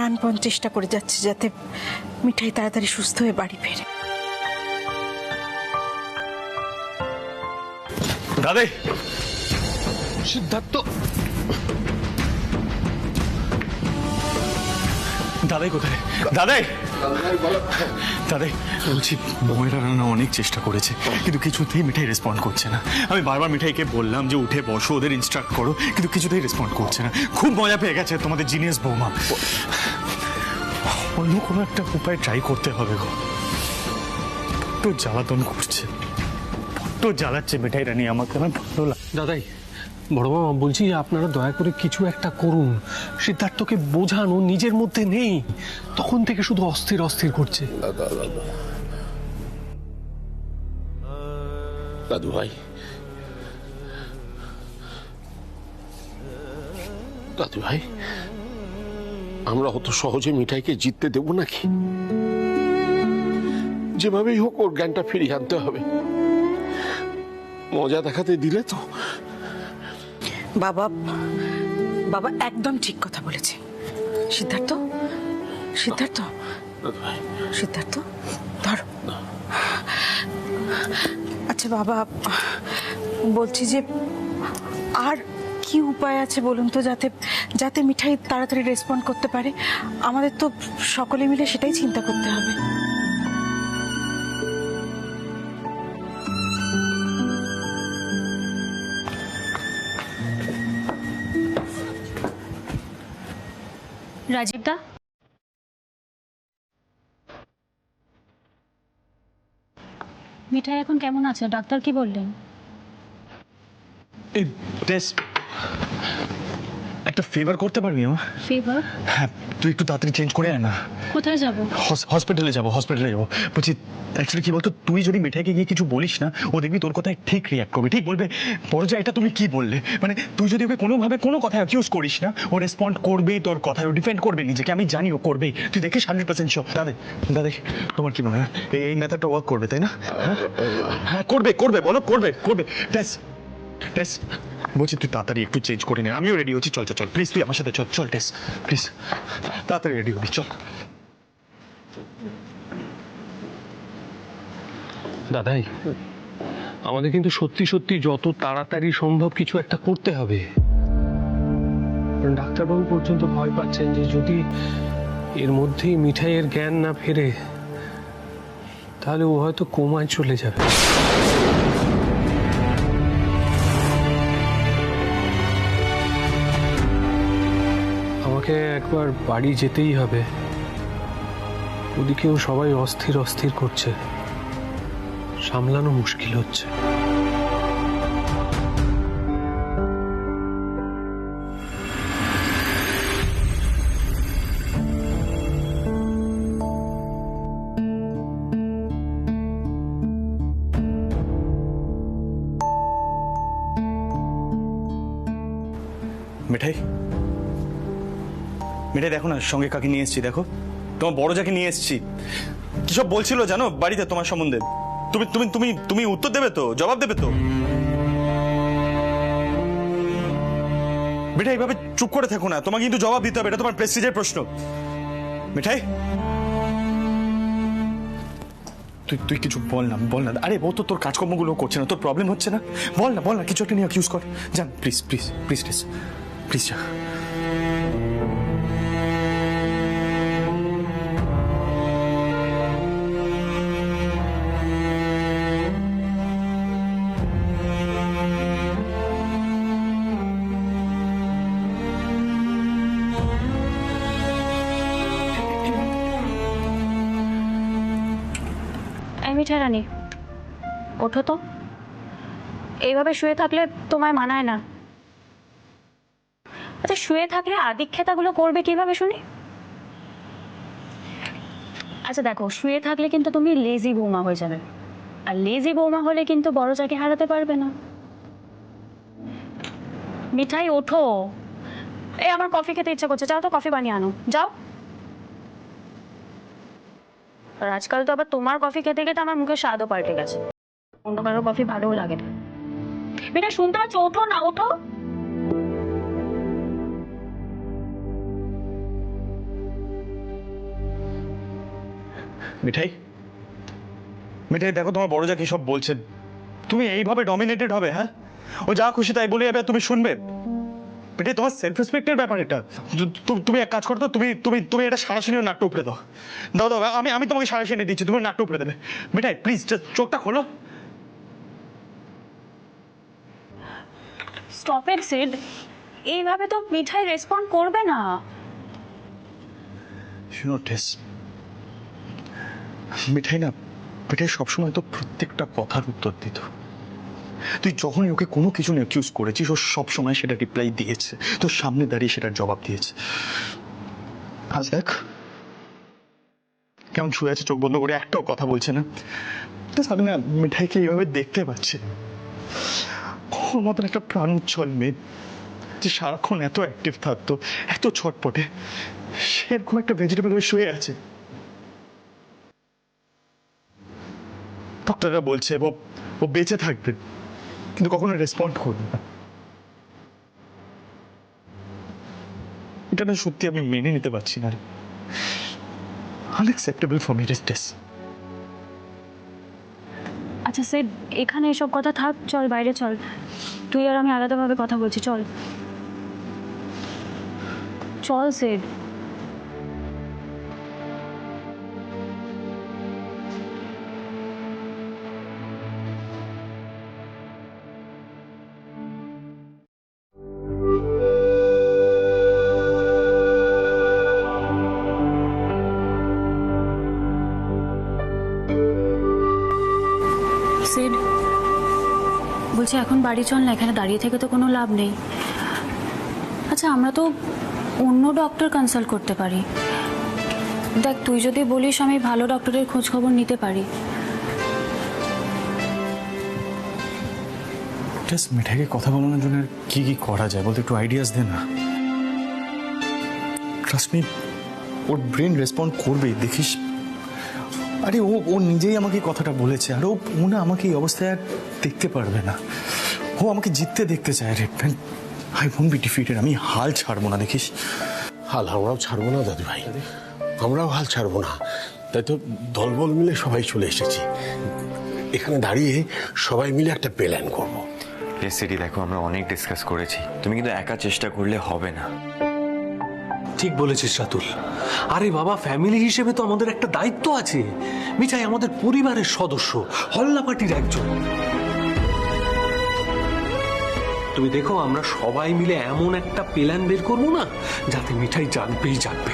প্রাণপণ চেষ্টা করে যাচ্ছে যাতে মিঠাই তাড়াতাড়ি সুস্থ হয়ে বাড়ি ফেরে। দাদাই, সিদ্ধার্থ, দাদাই কোথায়? দাদাই, দাদাই বলছি, ময়রা রান্না অনেক চেষ্টা করেছে কিন্তু কিছুতেই মিঠাই রেসপন্ড করছে না। আমি বারবার মিঠাইকে বললাম যে উঠে বসো, ওদের ইনস্ট্রাক্ট করো, কিন্তু কিছুতেই রেসপন্ড করছে না। খুব মজা পেয়ে গেছে তোমাদের জিনিয়াস বৌমা। অন্য কোনো একটা উপায় ট্রাই করতে হবে গো। তো জ্বালাতন করছে, তো জ্বালাচ্ছে মিঠাই রানী আমাকে। আমার ভালো লাগে। দাদাই, বড় মামা বলছি আপনারা দয়া করে কিছু একটা করুন। সিদ্ধার্থকে বোঝানো নিজের মধ্যে নেই, তখন থেকে শুধু অস্থির অস্থির করছে। দাদু ভাই, দাদু ভাই, আমরা অত সহজে মিঠাইকে জিততে দেব নাকি? যেভাবেই হোক ওর জ্ঞানটা ফিরিয়ে আনতে হবে। মজা দেখাতে দিলে তো। বাবা বাবা একদম ঠিক কথা বলেছে। সিদ্ধার্থ, সিদ্ধার্থ, দাদু ভাই, সিদ্ধার্থ ধরো। আচ্ছা বাবা, বলছি যে আর কি উপায় আছে বলুন তো, যাতে যাতে মিঠাই তাড়াতাড়ি রেসপন্ড করতে পারে? আমাদের তো সকলে মিলে সেটাই চিন্তা করতে হবে। রাজীব দা, মিঠাই এখন কেমন আছে? ডাক্তার কি বললেন? এই টেস্ট একটা ফেভার করতে পারবি আমার? ফিভার? হ্যাঁ, তুই একটু তাড়াতাড়ি চেঞ্জ করে আয় না। কোথায় যাব? হসপিটালে যাবো, হসপিটালে যাবো। বলছি অ্যাকচুয়ালি কি বলতো, তুই যদি মিঠাইকে গিয়ে কিছু বলিস না, ও দেখবি তোর কথায় ঠিক রিয়াক্ট করবে, ঠিক বলবে পরজা এটা তুমি কি বললে। মানে তুই যদি ওকে কোনোভাবে কোনো কথায় অ্যাকিউজ করিস না, ও রেসপন্ড করবে তোর কথায়, ও ডিফেন্ড করবে নিজেকে, আমি জানি ও করবেই। তুই দেখিস 100% শিওর। দাদা, দাদা তোমার কি মনে হয় এই মেথডটা ওয়ার্ক করবে, তাই না? হ্যাঁ করবে, করবে, বলো করবে, করবে। টেস্ট টেস্ট বলছি তুই তাড়াতাড়ি একটু চেঞ্জ করে নে। আমিও রেডি হচ্ছি, চল চল চল প্লিজ, তুই আমার সাথে চল। চল টেস্ট প্লিজ, তাড়াতাড়ি রেডি হবি, চল। দাদাই, আমাদের কিন্তু সত্যি সত্যি যত তাড়াতাড়ি সম্ভব কিছু একটা করতে হবে। কারণ ডাক্তারবাবু পর্যন্ত ভয় পাচ্ছেন যে যদি এর মধ্যেই মিঠাইয়ের জ্ঞান না ফেরে তাহলে ও হয়তো কোমায় চলে যাবে। আমাকে একবার বাড়ি যেতেই হবে। ওদিকেও সবাই অস্থির অস্থির করছে, সামলানো মুশকিল হচ্ছে। মিঠাই, মিঠাই দেখো না, সঙ্গে কাকে নিয়ে এসেছি, দেখো তোমার বড় যাকে নিয়ে এসেছি। কি সব বলছিল জানো বাড়িতে তোমার সম্বন্ধে? তুমি তুমি তুমি তুমি উত্তর দেবে তো, জবাব দেবে তো? মিঠাই এইভাবে চুপ করে থাকো না, তোমাকে কিন্তু জবাব দিতে হবে, এটা তোমার প্রেস্টিজের প্রশ্ন। মিঠাই তুই তুই কিছু বল না, বল না। আরে ও তো তোর কাজকর্মগুলো করছে না, তোর প্রবলেম হচ্ছে না? বল না, বল না, কিছু একটা নিয়ে অ্যাকিউজ কর। যান please please please please please যা। মিঠাই রানী, ওঠো তো। এইভাবে শুয়ে থাকলে তোমায় মানায় না। আচ্ছা, শুয়ে থাকলে আদিক্ষেতাগুলো করবে কিভাবে শুনি? আচ্ছা দেখো, শুয়ে থাকলে কিন্তু তুমি লেজি বৌমা হয়ে যাবে, আর লেজি বৌমা হলে কিন্তু বড় যাকে হারাতে পারবে না। মিঠাই ওঠো। এই আমার কফি খেতে ইচ্ছা করছে, যাও তো কফি বানিয়ে আনো, যাও। আর আজকাল তো আবার তোমার কফি খেতে খেতে আমার মুখের স্বাদও পাল্টে গেছে, অন্য কারো কফি ভালোও লাগে না। বেটা শুনতে পাচ্ছ? ওঠো না, ওঠো। মিঠাই, মিঠাই দেখো তোমার বড় যা কি সব বলছেন, তুমি এইভাবে ডমিনেটেড হবে? হ্যাঁ, ও যা খুশি তাই বলে যাবে, তুমি শুনবে? মিঠাই, তোমার সেলফ রেসপেক্টের ব্যাপার এটা। তুমি এক কাজ করো তো, তুমি তুমি তুমি এটা সারাশি নিয়ে নাকটা উপরে দাও। দাও দাও, আমি তোমাকে সারাশি এনে দিচ্ছি, তুমি নাকটা উপরে দেবে। মিঠাই প্লিজ চোখটা খোলো। স্টপ ইট সিড, এইভাবে তো মিঠাই রেসপন্ড করবে না। শুনো টেস, মিঠাই না, মিঠাই সবসময় তো প্রত্যেকটা কথার উত্তর দিত। তুই যখনই ওকে কোনো কিছু নিয়ে অ্যাকিউজ করেছিস, ও সবসময় সেটা রিপ্লাই দিয়েছে, তোর সামনে দাঁড়িয়ে সেটার জবাব দিয়েছে। আজ দেখ কেমন শুয়ে আছে, চোখ বন্ধ করে, একটাও কথা বলছে না। আমি না মিঠাইকে এইভাবে দেখতে পাচ্ছি, ওর মতন একটা প্রাণ উচ্ছল মেয়ে যে সারাক্ষণ এত অ্যাক্টিভ থাকতো, এত ছটপটে, সেরকম একটা ভেজিটেবল হয়ে শুয়ে আছে। ডক্টররা বলছে ও বেঁচে থাকবে, কিন্তু কখনো রেসপন্ড করবে না। এটা না সত্যি আমি মেনে নিতে পারছি না। Unacceptable for me Tess. আচ্ছা সিড, এখানে এসব কথা থাক, চল বাইরে চল, তুই আর আমি আলাদাভাবে কথা বলছি, চল চল সিড। সিড বলছি এখন বাড়ি চল না, এখানে দাঁড়িয়ে থেকে তো কোনো লাভ নেই। আচ্ছা আমরা তো অন্য ডক্টর কনসাল্ট করতে পারি। দেখ তুই যদি বলিস আমি ভালো ডক্টরের খোঁজ খবর নিতে পারি। জাস্ট মিঠাইকে কথা বলানোর জন্য কি কি করা যায় বলতে একটু আইডিয়াস দে না। ট্রাস্ট মি, ওর ব্রেন রেসপন্ড করবেই, দেখিস। আরে ও নিজেই আমাকে কথাটা বলেছে, আর ও না আমাকে এই অবস্থায় আর দেখতে পারবে না। ও আমাকে জিততে দেখতে চায় রে। আই ওন্ট বি ডিফিটেড, আমি হাল ছাড়বো না, দেখিস। হাল আমরাও ছাড়বো না দাদু ভাই, আমরাও হাল ছাড়বো না। তাই তো দলবল মিলে সবাই চলে এসেছি, এখানে দাঁড়িয়ে সবাই মিলে একটা প্ল্যান করবো। সিডি দেখো, আমরা অনেক ডিসকাস করেছি, তুমি কিন্তু একা চেষ্টা করলে হবে না। ঠিক বলেছিস রাতুল। আরে বাবা, ফ্যামিলি হিসেবে তো আমাদের একটা দায়িত্ব আছে। মিঠাই আমাদের পরিবারের সদস্য, হল্লা পার্টির একজন। তুমি দেখো আমরা সবাই মিলে এমন একটা প্ল্যান বের করবো না, যাতে মিঠাই জাগবেই জাগবে।